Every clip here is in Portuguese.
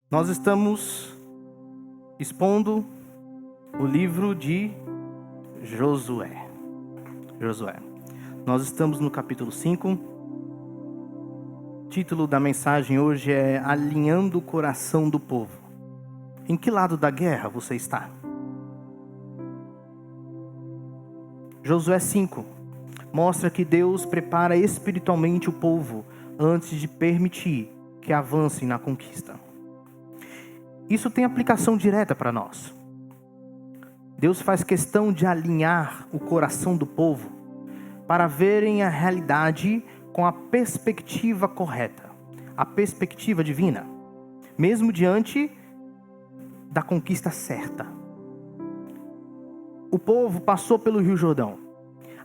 Nós estamos expondo o livro de Josué. Nós estamos no capítulo 5. O título da mensagem hoje é Alinhando o Coração do Povo. Em que lado da guerra você está? Josué 5 mostra que Deus prepara espiritualmente o povo antes de permitir que avancem na conquista. Isso tem aplicação direta para nós. Deus faz questão de alinhar o coração do povo para verem a realidade com a perspectiva correta, a perspectiva divina, mesmo diante da conquista certa. O povo passou pelo Rio Jordão.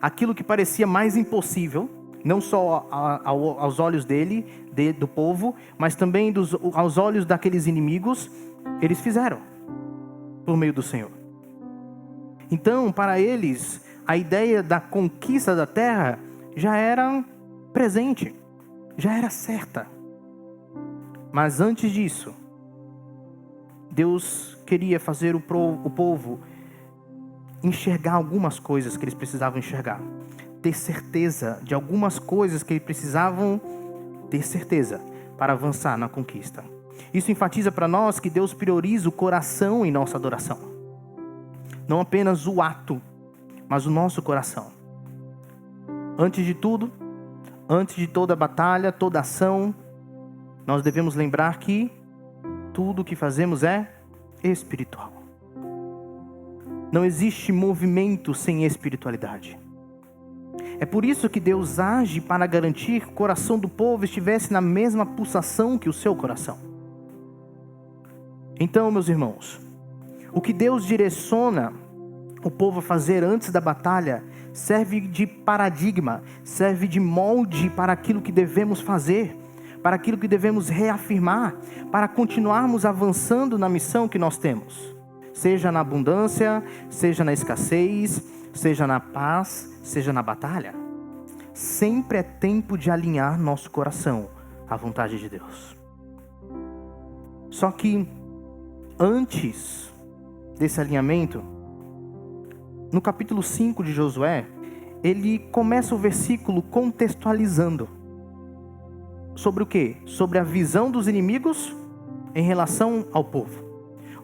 Aquilo que parecia mais impossível, não só aos olhos do povo, mas também aos olhos daqueles inimigos, eles fizeram, por meio do Senhor. Então, para eles, a ideia da conquista da terra já era presente, já era certa. Mas antes disso, Deus queria fazer o povo enxergar algumas coisas que eles precisavam enxergar. Ter certeza de algumas coisas que eles precisavam ter certeza para avançar na conquista. Isso enfatiza para nós que Deus prioriza o coração em nossa adoração. Não apenas o ato, mas o nosso coração. Antes de tudo, antes de toda batalha, toda ação, nós devemos lembrar que tudo o que fazemos é espiritual. Não existe movimento sem espiritualidade. É por isso que Deus age para garantir que o coração do povo estivesse na mesma pulsação que o seu coração. Então, meus irmãos, o que Deus direciona o povo a fazer antes da batalha serve de paradigma, serve de molde para aquilo que devemos fazer, para aquilo que devemos reafirmar, para continuarmos avançando na missão que nós temos. Seja na abundância, seja na escassez, seja na paz, seja na batalha. Sempre é tempo de alinhar nosso coração à vontade de Deus. Só que antes desse alinhamento, no capítulo 5 de Josué, ele começa o versículo contextualizando. Sobre o quê? Sobre a visão dos inimigos em relação ao povo.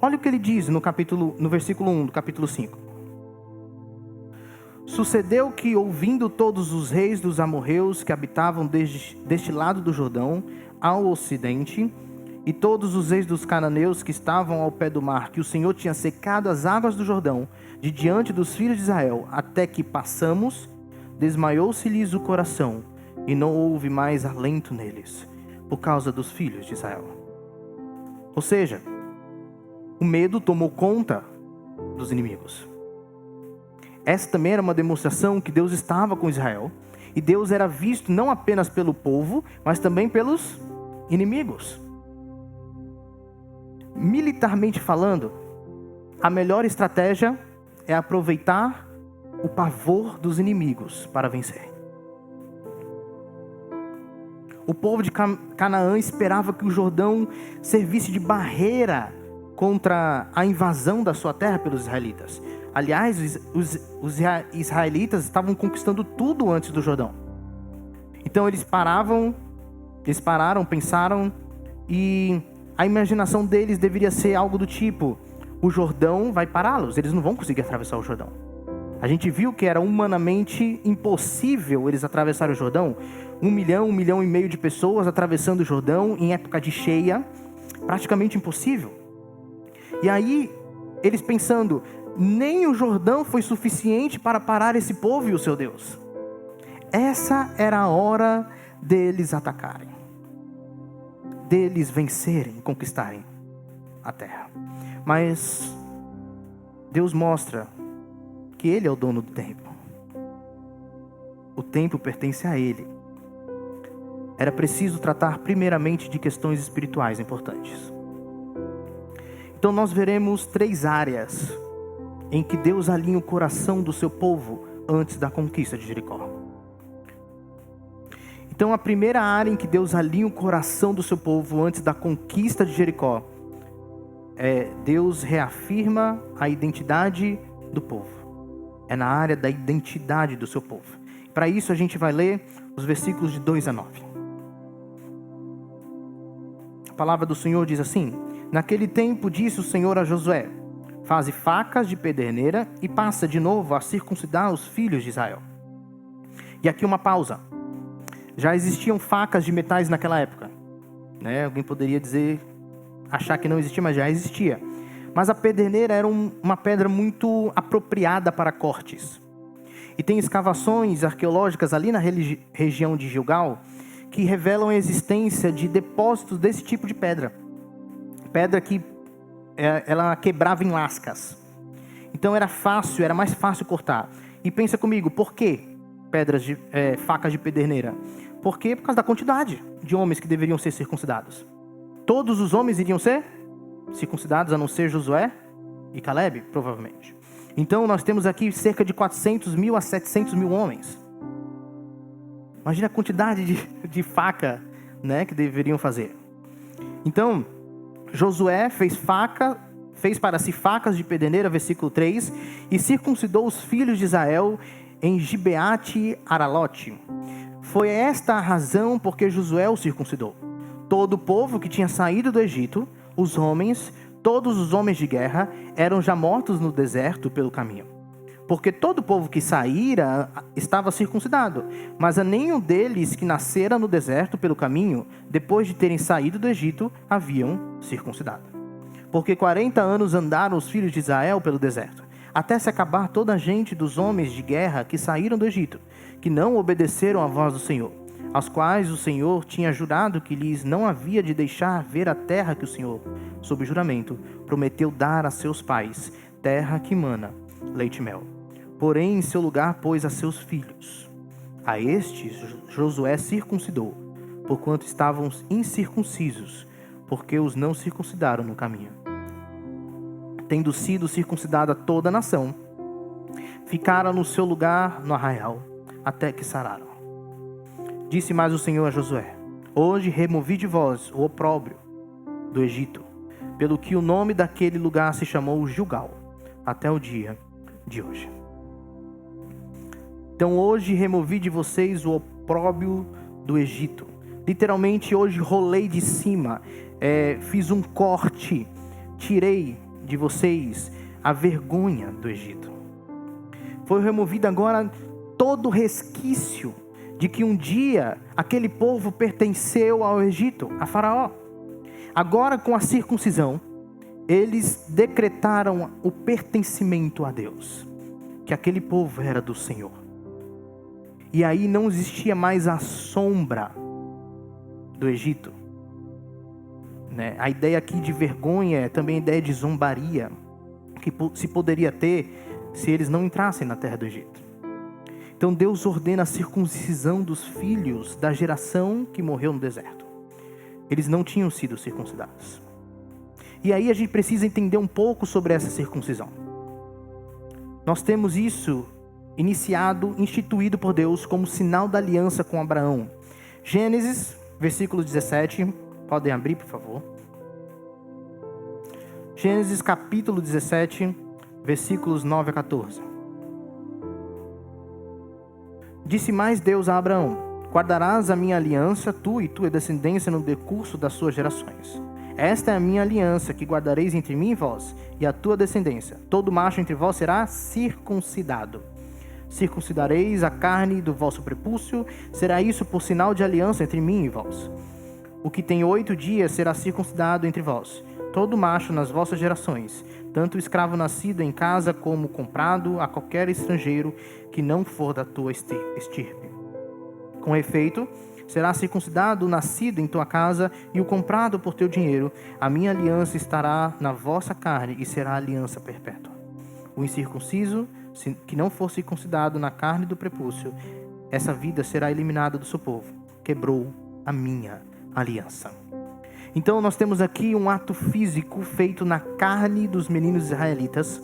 Olha o que ele diz no versículo 1 do capítulo 5. Sucedeu que, ouvindo todos os reis dos amorreus que habitavam deste lado do Jordão, ao ocidente, e todos os reis dos cananeus que estavam ao pé do mar, que o Senhor tinha secado as águas do Jordão, de diante dos filhos de Israel, até que passamos, desmaiou-se-lhes o coração, e não houve mais alento neles, por causa dos filhos de Israel. Ou seja, o medo tomou conta dos inimigos. Essa também era uma demonstração que Deus estava com Israel, e Deus era visto não apenas pelo povo, mas também pelos inimigos. Militarmente falando, a melhor estratégia é aproveitar o pavor dos inimigos para vencer. O povo de Canaã esperava que o Jordão servisse de barreira contra a invasão da sua terra pelos israelitas. Aliás, os israelitas estavam conquistando tudo antes do Jordão. Então eles pararam, pensaram, e a imaginação deles deveria ser algo do tipo: o Jordão vai pará-los, eles não vão conseguir atravessar o Jordão. A gente viu que era humanamente impossível eles atravessarem o Jordão. 1 milhão e meio de pessoas atravessando o Jordão em época de cheia, praticamente impossível. E aí, eles pensando, nem o Jordão foi suficiente para parar esse povo e o seu Deus. Essa era a hora deles atacarem, deles vencerem, conquistarem a terra. Mas Deus mostra que Ele é o dono do tempo. O tempo pertence a Ele. Era preciso tratar primeiramente de questões espirituais importantes. Então nós veremos 3 áreas em que Deus alinha o coração do seu povo antes da conquista de Jericó. Então a primeira área em que Deus alinha o coração do seu povo antes da conquista de Jericó Deus reafirma a identidade do povo. É na área da identidade do seu povo. Para isso a gente vai ler os versículos de 2 a 9. A palavra do Senhor diz assim: naquele tempo disse o Senhor a Josué: faze facas de pederneira e passa de novo a circuncidar os filhos de Israel. E aqui uma pausa. Já existiam facas de metais naquela época, né? Alguém poderia achar que não existia, mas já existia. Mas a pederneira era uma pedra muito apropriada para cortes. E tem escavações arqueológicas ali na região de Gilgal que revelam a existência de depósitos desse tipo de pedra. Pedra que ela quebrava em lascas. Então era mais fácil cortar. E pensa comigo, por que facas de pederneira? Por quê? Por causa da quantidade de homens que deveriam ser circuncidados. Todos os homens iriam ser circuncidados, a não ser Josué e Calebe, provavelmente. Então nós temos aqui cerca de 400 mil a 700 mil homens. Imagina a quantidade de faca, né, que deveriam fazer. Então, Josué fez para si facas de pederneira, versículo 3, e circuncidou os filhos de Israel em Gibeate Aralote. Foi esta a razão por que Josué o circuncidou. Todo o povo que tinha saído do Egito, todos os homens de guerra, eram já mortos no deserto pelo caminho. Porque todo o povo que saíra estava circuncidado, mas a nenhum deles que nascera no deserto pelo caminho, depois de terem saído do Egito, haviam circuncidado. Porque 40 anos andaram os filhos de Israel pelo deserto, até se acabar toda a gente dos homens de guerra que saíram do Egito, que não obedeceram à voz do Senhor, aos quais o Senhor tinha jurado que lhes não havia de deixar ver a terra que o Senhor, sob juramento, prometeu dar a seus pais, terra que mana leite e mel. Porém, em seu lugar pôs a seus filhos. A estes Josué circuncidou, porquanto estavam incircuncisos, porque os não circuncidaram no caminho. Tendo sido circuncidada toda a nação, ficaram no seu lugar no arraial, até que sararam. Disse mais o Senhor a Josué: hoje removi de vós o opróbrio do Egito, pelo que o nome daquele lugar se chamou Gilgal, até o dia de hoje. Então hoje removi de vocês o opróbrio do Egito. Literalmente hoje rolei de cima, fiz um corte, tirei de vocês a vergonha do Egito. Foi removido agora todo o resquício de que um dia aquele povo pertenceu ao Egito, a Faraó. Agora, com a circuncisão, eles decretaram o pertencimento a Deus, que aquele povo era do Senhor. E aí não existia mais a sombra do Egito, né? A ideia aqui de vergonha é também a ideia de zombaria que se poderia ter se eles não entrassem na terra do Egito. Então Deus ordena a circuncisão dos filhos da geração que morreu no deserto. Eles não tinham sido circuncidados. E aí a gente precisa entender um pouco sobre essa circuncisão. Nós temos isso instituído por Deus como sinal da aliança com Abraão. Gênesis, versículo 17, podem abrir, por favor. Gênesis capítulo 17, versículos 9 a 14. Disse mais Deus a Abraão: guardarás a minha aliança, tu e tua descendência, no decurso das suas gerações. Esta é a minha aliança que guardareis entre mim e vós, e a tua descendência. Todo macho entre vós será circuncidado. Circuncidareis a carne do vosso prepúcio, será isso por sinal de aliança entre mim e vós. O que tem 8 dias será circuncidado entre vós. Todo macho nas vossas gerações, tanto o escravo nascido em casa como comprado a qualquer estrangeiro que não for da tua estirpe. Com efeito, será circuncidado o nascido em tua casa e o comprado por teu dinheiro. A minha aliança estará na vossa carne e será aliança perpétua. O incircunciso, que não for circuncidado na carne do prepúcio, essa vida será eliminada do seu povo. Quebrou a minha aliança. Então nós temos aqui um ato físico feito na carne dos meninos israelitas,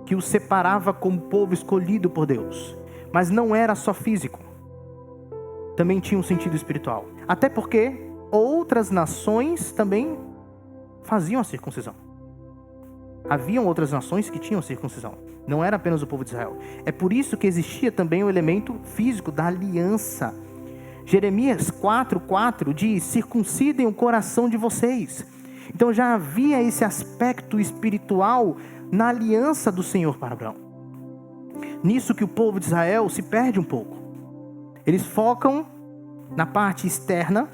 que os separava como povo escolhido por Deus. Mas não era só físico. Também tinha um sentido espiritual. Até porque outras nações também faziam a circuncisão. Haviam outras nações que tinham circuncisão. Não era apenas o povo de Israel. É por isso que existia também o elemento físico da aliança. Jeremias 4:4 diz: circuncidem o coração de vocês. Então já havia esse aspecto espiritual na aliança do Senhor para Abraão. Nisso que o povo de Israel se perde um pouco. Eles focam na parte externa,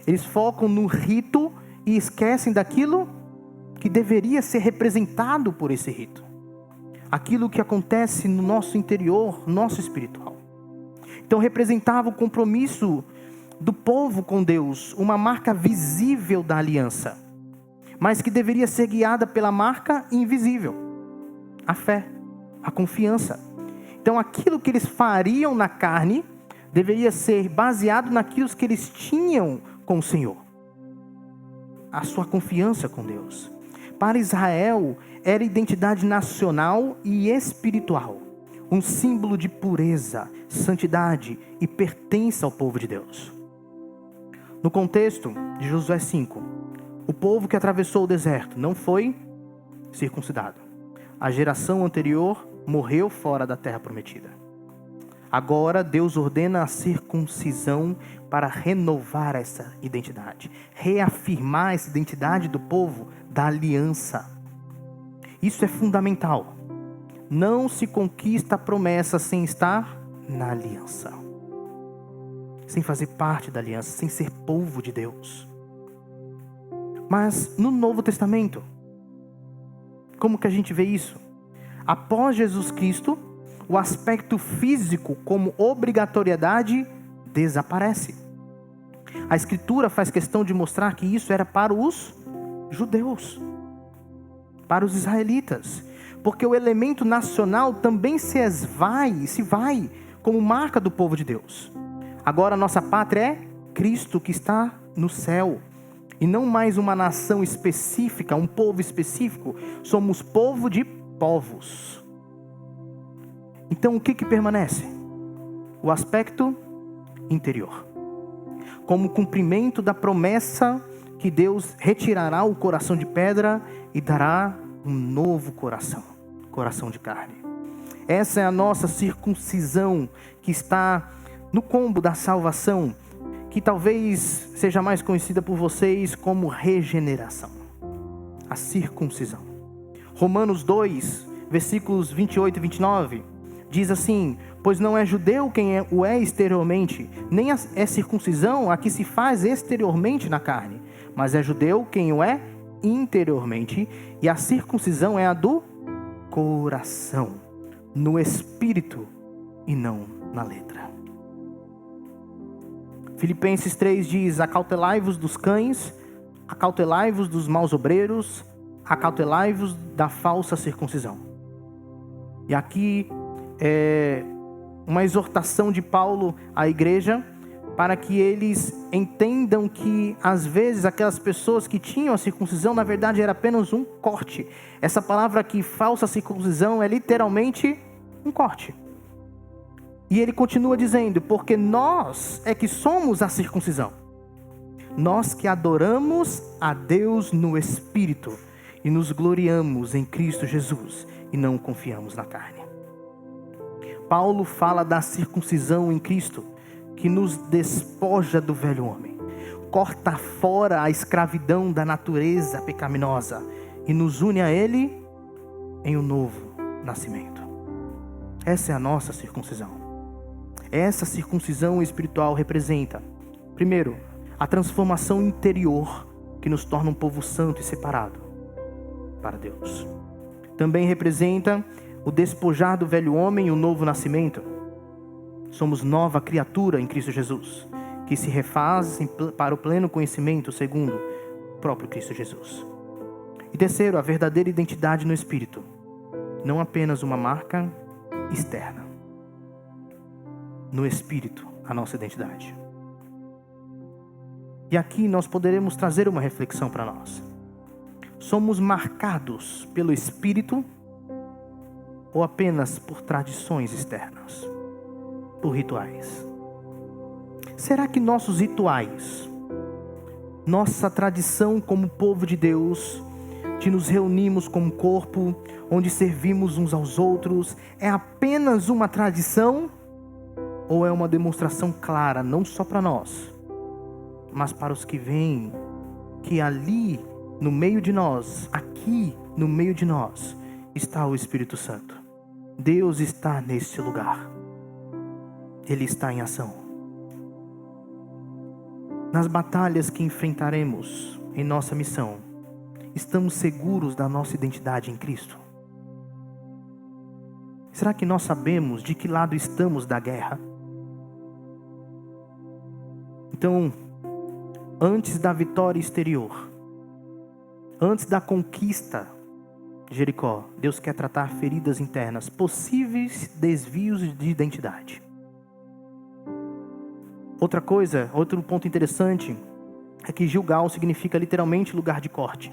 eles focam no rito e esquecem daquilo que deveria ser representado por esse rito. Aquilo que acontece no nosso interior, nosso espiritual. Então representava o compromisso do povo com Deus, uma marca visível da aliança, mas que deveria ser guiada pela marca invisível, a fé, a confiança. Então aquilo que eles fariam na carne deveria ser baseado naquilo que eles tinham com o Senhor, a sua confiança com Deus. Para Israel era identidade nacional e espiritual, um símbolo de pureza, santidade e pertença ao povo de Deus. No contexto de Josué 5, o povo que atravessou o deserto não foi circuncidado. A geração anterior morreu fora da terra prometida. Agora Deus ordena a circuncisão para renovar essa identidade, reafirmar essa identidade do povo da aliança. Isso é fundamental. Não se conquista a promessa sem estar na aliança, sem fazer parte da aliança, sem ser povo de Deus. Mas no Novo Testamento, como que a gente vê isso? Após Jesus Cristo, o aspecto físico como obrigatoriedade desaparece. A Escritura faz questão de mostrar que isso era para os judeus, para os israelitas, porque o elemento nacional também se vai como marca do povo de Deus. Agora a nossa pátria é Cristo que está no céu, e não mais uma nação específica, um povo específico. Somos povo de povos. Então o que permanece? O aspecto interior, como cumprimento da promessa que Deus retirará o coração de pedra e dará um novo coração, coração de carne. Essa é a nossa circuncisão que está no combo da salvação, que talvez seja mais conhecida por vocês como regeneração. A circuncisão. Romanos 2, versículos 28 e 29, diz assim: pois não é judeu quem o é exteriormente, nem é circuncisão a que se faz exteriormente na carne, mas é judeu quem o é interiormente, e a circuncisão é a do coração, no espírito e não na letra. Filipenses 3 diz: acautelai-vos dos cães, acautelai-vos dos maus obreiros, acautelai-vos da falsa circuncisão. E aqui é uma exortação de Paulo à igreja, para que eles entendam que às vezes aquelas pessoas que tinham a circuncisão, na verdade era apenas um corte. Essa palavra aqui, falsa circuncisão, é literalmente um corte. E ele continua dizendo: porque nós é que somos a circuncisão, nós que adoramos a Deus no Espírito e nos gloriamos em Cristo Jesus e não confiamos na carne. Paulo fala da circuncisão em Cristo, que nos despoja do velho homem, corta fora a escravidão da natureza pecaminosa e nos une a Ele em um novo nascimento. Essa é a nossa circuncisão. Essa circuncisão espiritual representa, primeiro, a transformação interior, que nos torna um povo santo e separado para Deus. Também representa o despojar do velho homem e o novo nascimento. Somos nova criatura em Cristo Jesus, que se refaz para o pleno conhecimento segundo o próprio Cristo Jesus. E terceiro, a verdadeira identidade no Espírito, não apenas uma marca externa. No Espírito, a nossa identidade. E aqui nós poderemos trazer uma reflexão para nós. Somos marcados pelo Espírito ou apenas por tradições externas, por rituais? Será que nossos rituais, nossa tradição como povo de Deus, de nos reunirmos como corpo, onde servimos uns aos outros, é apenas uma tradição ou é uma demonstração clara, não só para nós, mas para os que veem, que ali no meio de nós, aqui no meio de nós, está o Espírito Santo. Deus está neste lugar. Ele está em ação. Nas batalhas que enfrentaremos em nossa missão, estamos seguros da nossa identidade em Cristo? Será que nós sabemos de que lado estamos da guerra? Então, antes da vitória exterior, antes da conquista de Jericó, Deus quer tratar feridas internas, possíveis desvios de identidade. Outra coisa, outro ponto interessante, é que Gilgal significa literalmente lugar de corte.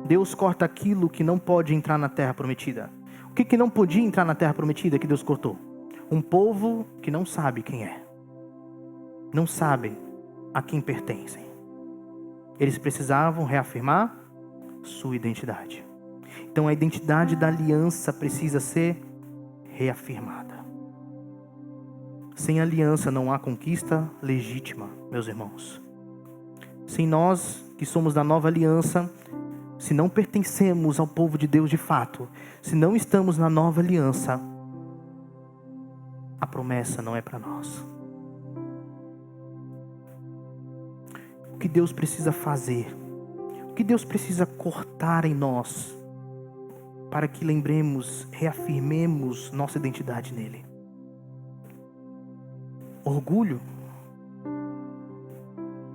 Deus corta aquilo que não pode entrar na terra prometida. O que não podia entrar na terra prometida que Deus cortou? Um povo que não sabe quem é. Não sabem a quem pertencem. Eles precisavam reafirmar sua identidade. Então a identidade da aliança precisa ser reafirmada. Sem aliança não há conquista legítima, meus irmãos. Sem nós, que somos da nova aliança, se não pertencemos ao povo de Deus de fato, se não estamos na nova aliança, a promessa não é para nós. O que Deus precisa fazer? O que Deus precisa cortar em nós para que lembremos, reafirmemos nossa identidade nele? Orgulho?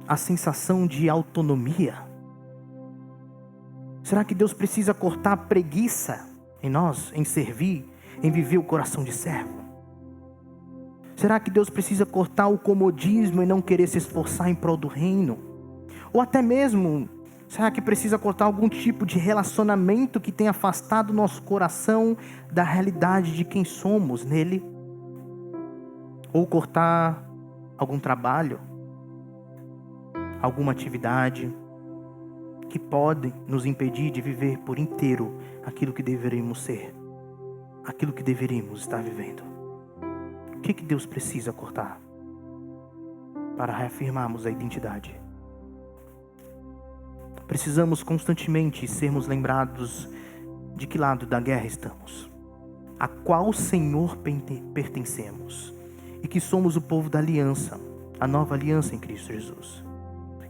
A sensação de autonomia? Será que Deus precisa cortar a preguiça em nós, em servir, em viver o coração de servo? Será que Deus precisa cortar o comodismo e não querer se esforçar em prol do reino? Ou até mesmo, será que precisa cortar algum tipo de relacionamento que tenha afastado o nosso coração da realidade de quem somos nele? Ou cortar algum trabalho, alguma atividade que pode nos impedir de viver por inteiro aquilo que deveríamos ser, aquilo que deveríamos estar vivendo. O que Deus precisa cortar para reafirmarmos a identidade? Precisamos constantemente sermos lembrados de que lado da guerra estamos, a qual Senhor pertencemos, e que somos o povo da aliança, a nova aliança em Cristo Jesus.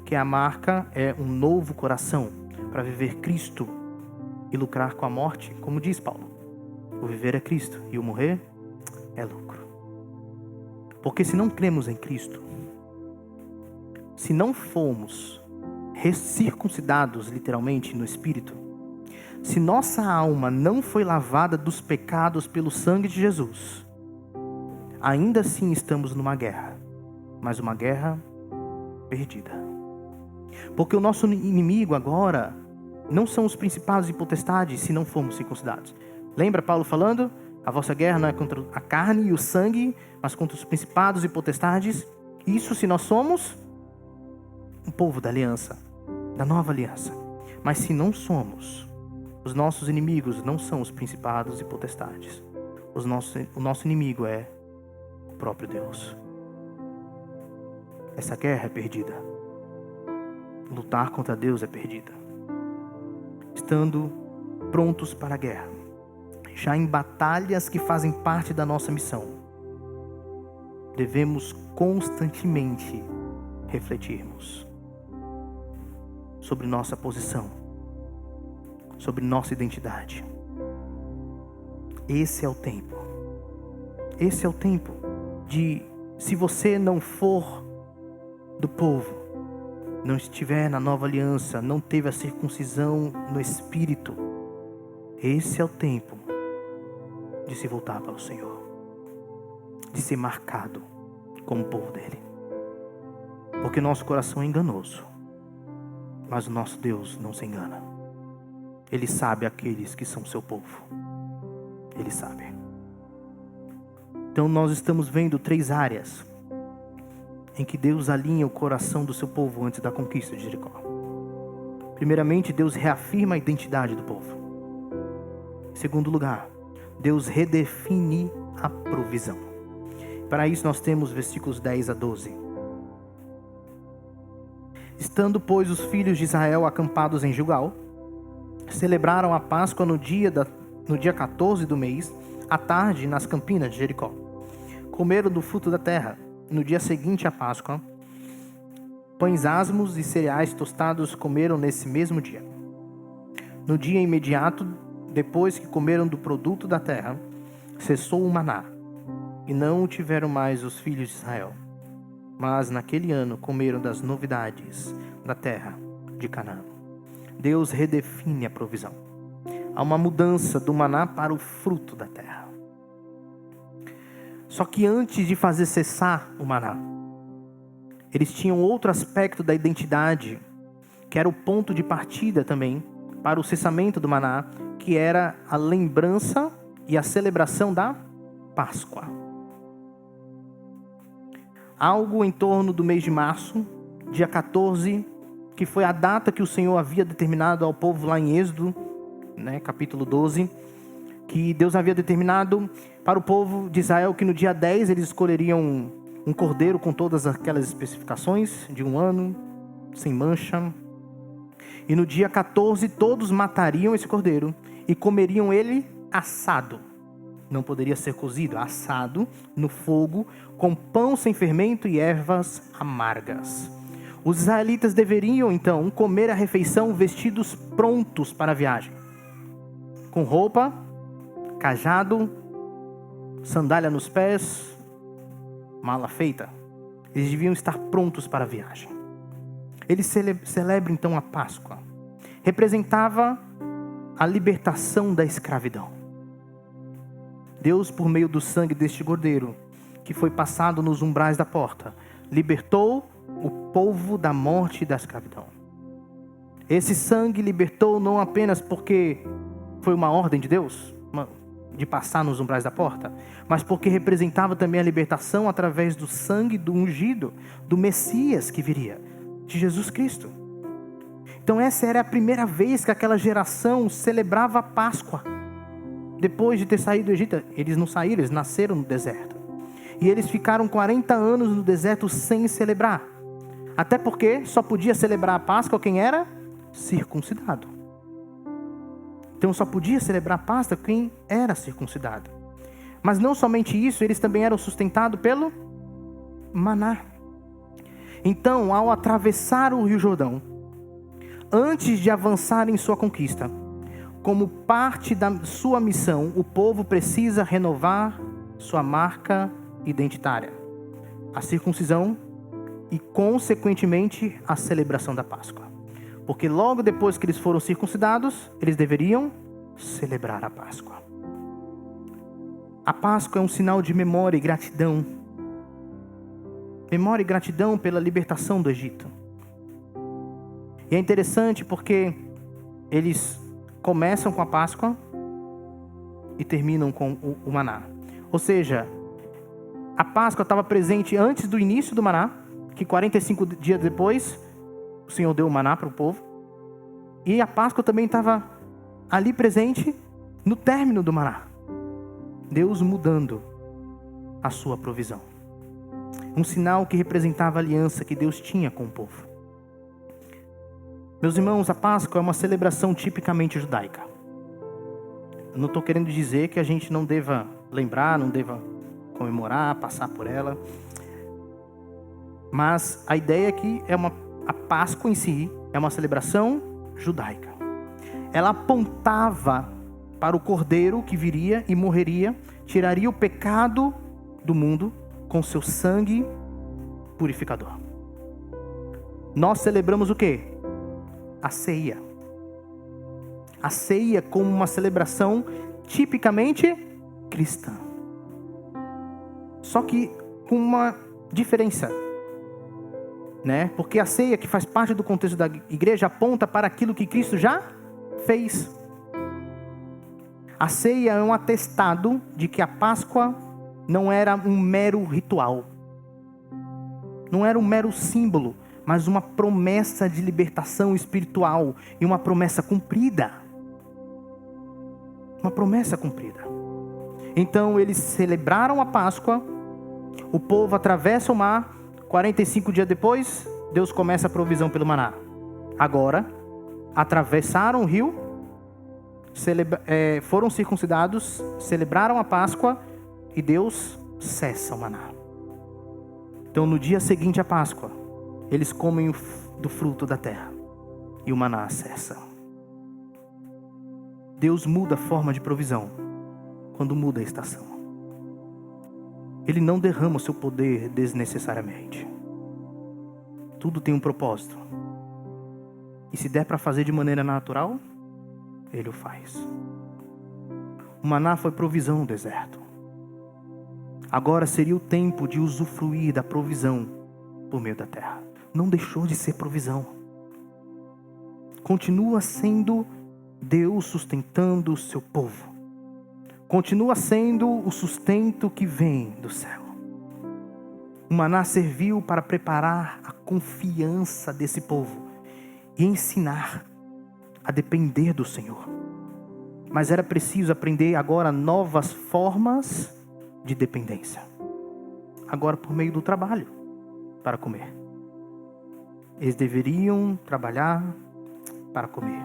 Que a marca é um novo coração para viver Cristo e lucrar com a morte, como diz Paulo. O viver é Cristo e o morrer é lucro. Porque se não cremos em Cristo, se não formos circuncidados literalmente no Espírito, se nossa alma não foi lavada dos pecados pelo sangue de Jesus, ainda assim estamos numa guerra, mas uma guerra perdida. Porque o nosso inimigo agora não são os principados e potestades se não formos circuncidados. Lembra Paulo falando? A vossa guerra não é contra a carne e o sangue, mas contra os principados e potestades. Isso se nós somos um povo da aliança, da nova aliança. Mas se não somos, os nossos inimigos não são os principados e potestades. O nosso inimigo é o próprio Deus. Essa guerra é perdida. Lutar contra Deus é perdida. Estando prontos para a guerra, já em batalhas que fazem parte da nossa missão, devemos constantemente refletirmos sobre nossa posição, sobre nossa identidade. Esse é o tempo. Esse é o tempo de, se você não for do povo, não estiver na nova aliança, não teve a circuncisão no Espírito, esse é o tempo de se voltar para o Senhor, de ser marcado como povo dele. Porque nosso coração é enganoso, mas o nosso Deus não se engana. Ele sabe aqueles que são seu povo. Ele sabe. Então nós estamos vendo 3 áreas em que Deus alinha o coração do seu povo antes da conquista de Jericó. Primeiramente, Deus reafirma a identidade do povo. Em segundo lugar, Deus redefine a provisão. Para isso nós temos versículos 10 a 12. Estando, pois, os filhos de Israel acampados em Gilgal, celebraram a Páscoa no dia 14 do mês, à tarde, nas campinas de Jericó. Comeram do fruto da terra. No dia seguinte à Páscoa, pães asmos e cereais tostados comeram nesse mesmo dia. No dia imediato, depois que comeram do produto da terra, cessou o maná, e não o tiveram mais os filhos de Israel. Mas naquele ano comeram das novidades da terra de Canaã. Deus redefine a provisão. Há uma mudança do maná para o fruto da terra. Só que antes de fazer cessar o maná, eles tinham outro aspecto da identidade, que era o ponto de partida também para o cessamento do maná, que era a lembrança e a celebração da Páscoa. Algo em torno do mês de março, dia 14, que foi a data que o Senhor havia determinado ao povo lá em Êxodo, capítulo 12, que Deus havia determinado para o povo de Israel que no dia 10 eles escolheriam um cordeiro com todas aquelas especificações, de 1 ano, sem mancha. E no dia 14 todos matariam esse cordeiro e comeriam ele assado. Não poderia ser cozido, assado no fogo, com pão sem fermento e ervas amargas. Os israelitas deveriam então comer a refeição vestidos prontos para a viagem, com roupa, cajado, sandália nos pés, mala feita. Eles deviam estar prontos para a viagem. Eles celebram então a Páscoa. Representava a libertação da escravidão. Deus, por meio do sangue deste cordeiro, que foi passado nos umbrais da porta, libertou o povo da morte e da escravidão. Esse sangue libertou não apenas porque foi uma ordem de Deus, de passar nos umbrais da porta, mas porque representava também a libertação através do sangue do ungido, do Messias que viria, de Jesus Cristo. Então essa era a primeira vez que aquela geração celebrava a Páscoa. Depois de ter saído do Egito, eles não saíram, eles nasceram no deserto. E eles ficaram 40 anos no deserto sem celebrar. Até porque só podia celebrar a Páscoa quem era circuncidado. Então só podia celebrar a Páscoa quem era circuncidado. Mas não somente isso, eles também eram sustentados pelo maná. Então, ao atravessar o Rio Jordão, antes de avançar em sua conquista, como parte da sua missão, o povo precisa renovar sua marca identitária, a circuncisão e, consequentemente, a celebração da Páscoa. Porque logo depois que eles foram circuncidados, eles deveriam celebrar a Páscoa. A Páscoa é um sinal de memória e gratidão. Memória e gratidão pela libertação do Egito. E é interessante porque eles começam com a Páscoa e terminam com o maná. Ou seja, a Páscoa estava presente antes do início do maná, que 45 dias depois o Senhor deu o maná para o povo. E a Páscoa também estava ali presente no término do maná. Deus mudando a sua provisão. Um sinal que representava a aliança que Deus tinha com o povo. Meus irmãos, a Páscoa é uma celebração tipicamente judaica. Eu não estou querendo dizer que a gente não deva lembrar, não deva comemorar, passar por ela. Mas a ideia é que a Páscoa em si é uma celebração judaica. Ela apontava para o Cordeiro que viria e morreria, tiraria o pecado do mundo com seu sangue purificador. Nós celebramos o quê? A ceia. A ceia como uma celebração tipicamente cristã. Só que com uma diferença, Porque a ceia, que faz parte do contexto da igreja, aponta para aquilo que Cristo já fez. A ceia é um atestado de que a Páscoa não era um mero ritual. Não era um mero símbolo, mas uma promessa de libertação espiritual e uma promessa cumprida. Uma promessa cumprida. Então eles celebraram a Páscoa, o povo atravessa o mar, 45 dias depois, Deus começa a provisão pelo maná. Agora, atravessaram o rio, foram circuncidados, celebraram a Páscoa e Deus cessa o maná. Então no dia seguinte à Páscoa, eles comem do fruto da terra e o maná cessa. Deus muda a forma de provisão quando muda a estação. Ele não derrama o seu poder desnecessariamente. Tudo tem um propósito. E se der para fazer de maneira natural, Ele o faz. O maná foi provisão no deserto. Agora seria o tempo de usufruir da provisão por meio da terra. Não deixou de ser provisão. Continua sendo Deus sustentando o seu povo. Continua sendo o sustento que vem do céu. O maná serviu para preparar a confiança desse povo e ensinar a depender do Senhor. Mas era preciso aprender agora novas formas de dependência. Agora por meio do trabalho para comer. Eles deveriam trabalhar para comer.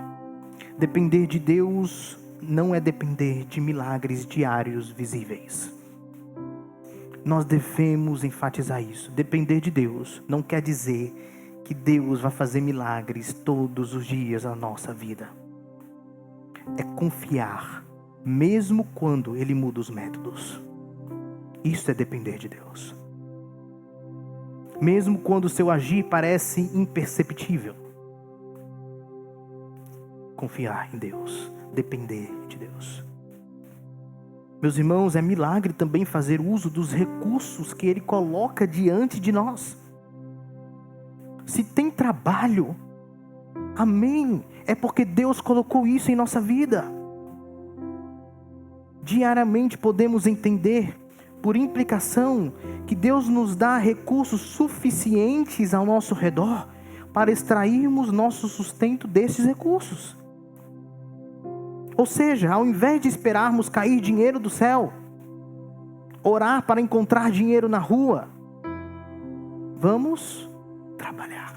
Depender de Deus não é depender de milagres diários visíveis. Nós devemos enfatizar isso. Depender de Deus não quer dizer que Deus vai fazer milagres todos os dias na nossa vida. É confiar, mesmo quando Ele muda os métodos. Isso é depender de Deus. Mesmo quando o seu agir parece imperceptível. Confiar em Deus, depender de Deus. Meus irmãos, é milagre também fazer uso dos recursos que Ele coloca diante de nós. Se tem trabalho, amém, é porque Deus colocou isso em nossa vida. Diariamente podemos entender, por implicação, que Deus nos dá recursos suficientes ao nosso redor para extrairmos nosso sustento desses recursos. Ou seja, ao invés de esperarmos cair dinheiro do céu, orar para encontrar dinheiro na rua, vamos trabalhar,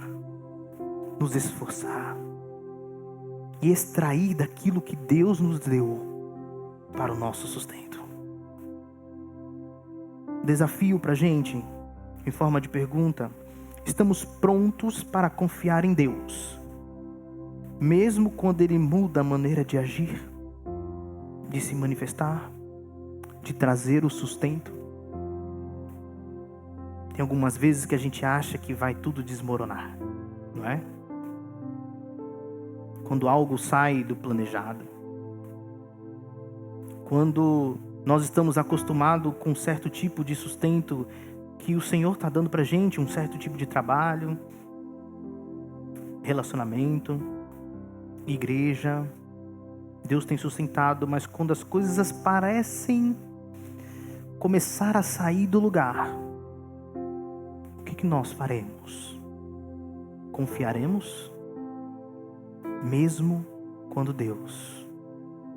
nos esforçar e extrair daquilo que Deus nos deu para o nosso sustento. Desafio para a gente, em forma de pergunta: estamos prontos para confiar em Deus, mesmo quando Ele muda a maneira de agir, de se manifestar, de trazer o sustento? Tem algumas vezes que a gente acha que vai tudo desmoronar, não é? Quando algo sai do planejado. Quando nós estamos acostumados com um certo tipo de sustento que o Senhor está dando para a gente, um certo tipo de trabalho, relacionamento, igreja, Deus tem sustentado, mas quando as coisas parecem começar a sair do lugar, o que nós faremos? Confiaremos? Mesmo quando Deus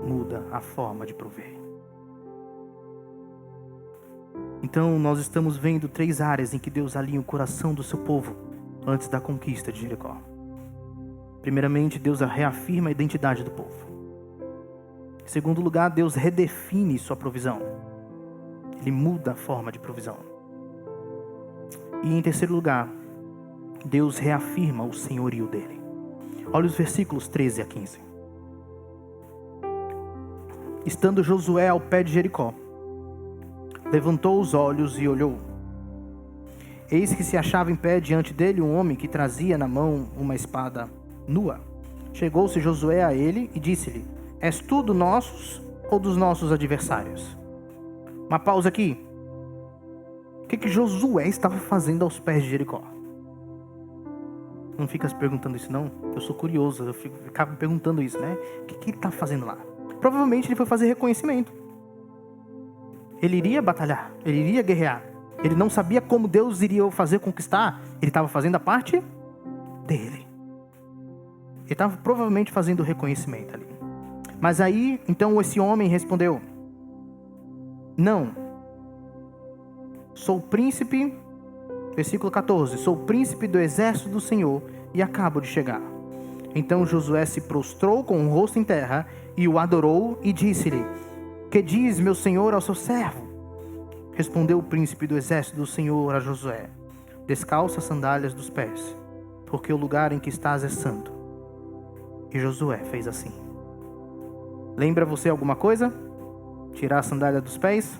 muda a forma de prover. Então nós estamos vendo 3 áreas em que Deus alinha o coração do seu povo antes da conquista de Jericó. Primeiramente, Deus reafirma a identidade do povo. Em segundo lugar, Deus redefine sua provisão. Ele muda a forma de provisão. E em terceiro lugar, Deus reafirma o senhorio dele. Olha os versículos 13 a 15. Estando Josué ao pé de Jericó, levantou os olhos e olhou. Eis que se achava em pé diante dele um homem que trazia na mão uma espada nua. Chegou-se Josué a ele e disse-lhe: És tu dos nossos ou dos nossos adversários? Uma pausa aqui. O que Josué estava fazendo aos pés de Jericó? Não fica se perguntando isso não? Eu sou curioso, eu ficava perguntando isso, né? O que ele está fazendo lá? Provavelmente ele foi fazer reconhecimento. Ele iria batalhar, ele iria guerrear. Ele não sabia como Deus iria o fazer conquistar. Ele estava fazendo a parte dele. Ele estava provavelmente fazendo o reconhecimento ali. Mas aí, então esse homem respondeu: não, sou príncipe, versículo 14, sou príncipe do exército do Senhor e acabo de chegar. Então Josué se prostrou com o rosto em terra e o adorou e disse-lhe: que diz meu senhor ao seu servo? Respondeu o príncipe do exército do Senhor a Josué: descalça as sandálias dos pés, porque o lugar em que estás é santo. E Josué fez assim. Lembra você alguma coisa? Tirar a sandália dos pés?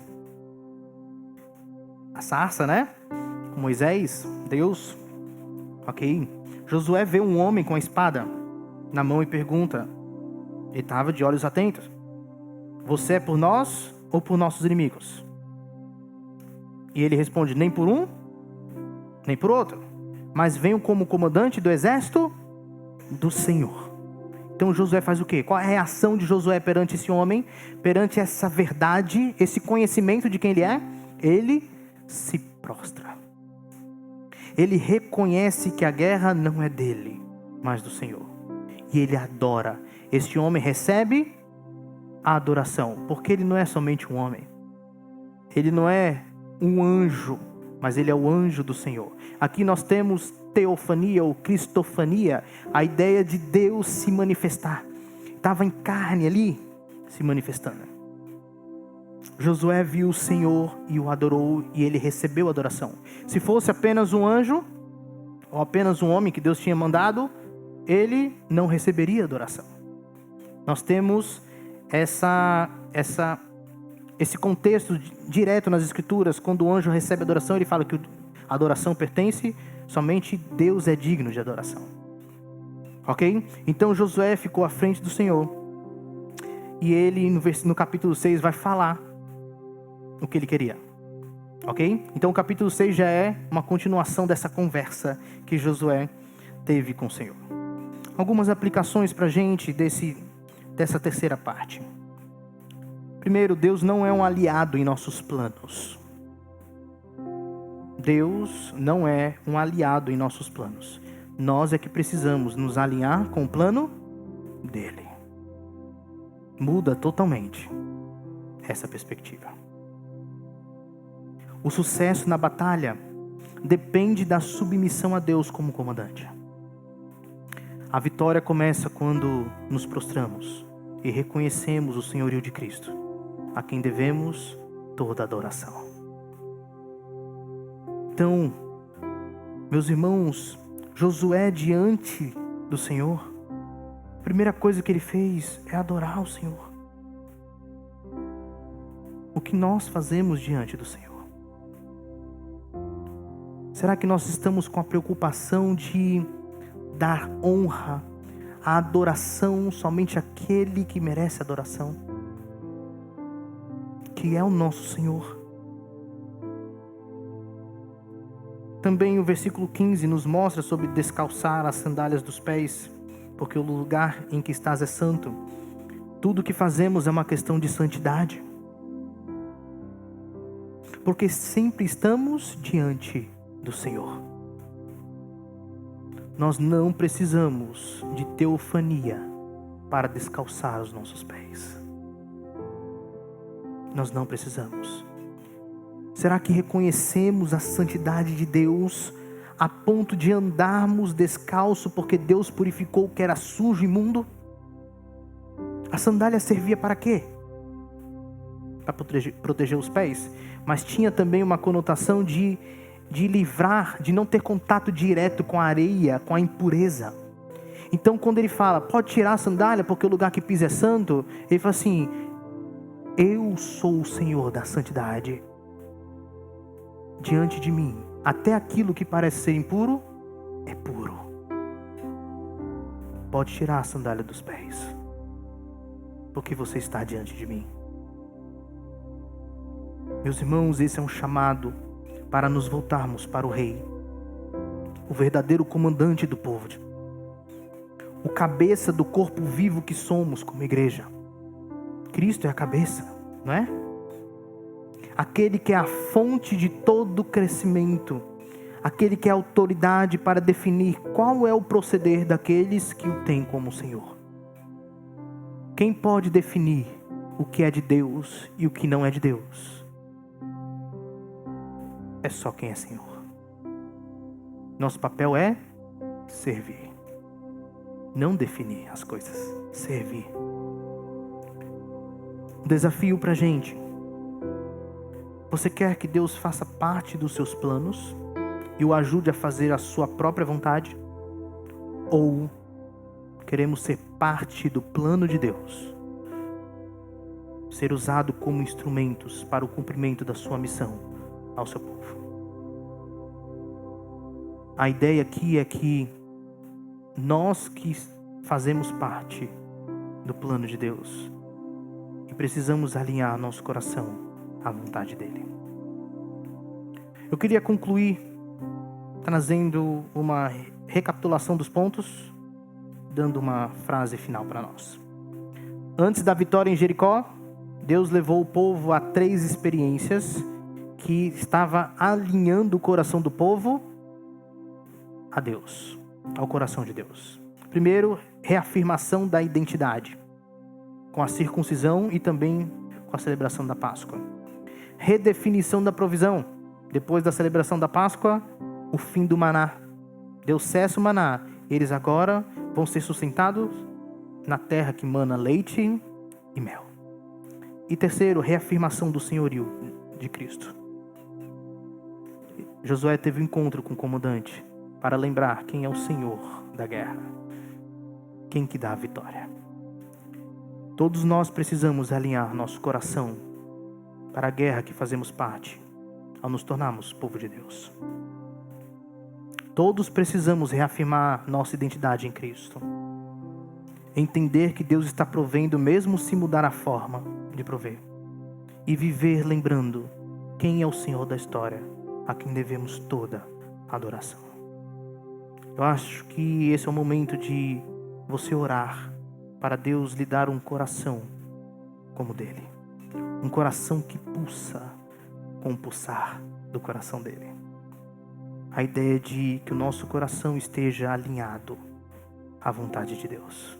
A sarça, né? Moisés, Deus. Ok. Josué vê um homem com a espada na mão e pergunta. Ele estava de olhos atentos: você é por nós ou por nossos inimigos? E ele responde: nem por um, nem por outro, mas venho como comandante do exército do Senhor. Então Josué faz o quê? Qual é a reação de Josué perante esse homem? Perante essa verdade, esse conhecimento de quem ele é? Ele se prostra. Ele reconhece que a guerra não é dele, mas do Senhor. E ele adora. Este homem recebe a adoração, porque ele não é somente um homem. Ele não é um anjo, mas ele é o anjo do Senhor. Aqui nós temos teofania ou cristofania, a ideia de Deus se manifestar. Estava em carne ali, se manifestando. Josué viu o Senhor e o adorou, e ele recebeu a adoração. Se fosse apenas um anjo, ou apenas um homem que Deus tinha mandado, ele não receberia adoração. Nós temos esse contexto direto nas Escrituras. Quando o anjo recebe adoração, ele fala que a adoração pertence, somente Deus é digno de adoração. Ok? Então Josué ficou à frente do Senhor, e ele no capítulo 6 vai falar o que ele queria. Ok? Então o capítulo 6 já é uma continuação dessa conversa que Josué teve com o Senhor. Algumas aplicações para a gente dessa terceira parte. Primeiro, Deus não é um aliado em nossos planos. Deus não é um aliado em nossos planos. Nós é que precisamos nos alinhar com o plano dele. Muda totalmente essa perspectiva. O sucesso na batalha depende da submissão a Deus como comandante. A vitória começa quando nos prostramos e reconhecemos o senhorio de Cristo, a quem devemos toda adoração. Então, meus irmãos, Josué diante do Senhor, a primeira coisa que ele fez é adorar o Senhor. O que nós fazemos diante do Senhor? Será que nós estamos com a preocupação de dar honra, a adoração somente àquele que merece adoração, que é o nosso Senhor? Também o versículo 15 nos mostra sobre descalçar as sandálias dos pés, porque o lugar em que estás é santo. Tudo que fazemos é uma questão de santidade, porque sempre estamos diante do Senhor. Nós não precisamos de teofania para descalçar os nossos pés. Nós não precisamos. Será que reconhecemos a santidade de Deus a ponto de andarmos descalço porque Deus purificou o que era sujo e imundo? A sandália servia para quê? Para proteger os pés, mas tinha também uma conotação de livrar, de não ter contato direto com a areia, com a impureza. Então quando ele fala, pode tirar a sandália porque o lugar que pisa é santo, ele fala assim, eu sou o Senhor da santidade. Diante de mim, até aquilo que parece ser impuro, é puro. Pode tirar a sandália dos pés, porque você está diante de mim. Meus irmãos, esse é um chamado para nos voltarmos para o Rei, o verdadeiro comandante do povo, o cabeça do corpo vivo que somos como igreja. Cristo é a cabeça, não é? Aquele que é a fonte de todo crescimento, aquele que é autoridade para definir qual é o proceder daqueles que o têm como Senhor. Quem pode definir o que é de Deus e o que não é de Deus? É só quem é Senhor. Nosso papel é servir. Não definir as coisas, servir. Um desafio pra gente. Você quer que Deus faça parte dos seus planos e o ajude a fazer a sua própria vontade? Ou queremos ser parte do plano de Deus? Ser usado como instrumentos para o cumprimento da sua missão ao seu povo. A ideia aqui é que nós que fazemos parte do plano de Deus e precisamos alinhar nosso coração à vontade dele. Eu queria concluir trazendo uma recapitulação dos pontos, dando uma frase final para nós. Antes da vitória em Jericó, Deus levou o povo a 3 experiências que estava alinhando o coração do povo a Deus, ao coração de Deus. Primeiro, reafirmação da identidade, com a circuncisão e também com a celebração da Páscoa. Redefinição da provisão. Depois da celebração da Páscoa, o fim do maná. Deus cessa o maná. Eles agora vão ser sustentados na terra que mana leite e mel. E terceiro, reafirmação do senhorio de Cristo. Josué teve um encontro com o comandante para lembrar quem é o Senhor da guerra, quem que dá a vitória. Todos nós precisamos alinhar nosso coração para a guerra que fazemos parte, ao nos tornarmos povo de Deus. Todos precisamos reafirmar nossa identidade em Cristo. Entender que Deus está provendo mesmo se mudar a forma de prover. E viver lembrando quem é o Senhor da história, a quem devemos toda a adoração. Eu acho que esse é o momento de você orar para Deus lhe dar um coração como o dele. Um coração que pulsa com o pulsar do coração dele. A ideia de que o nosso coração esteja alinhado à vontade de Deus.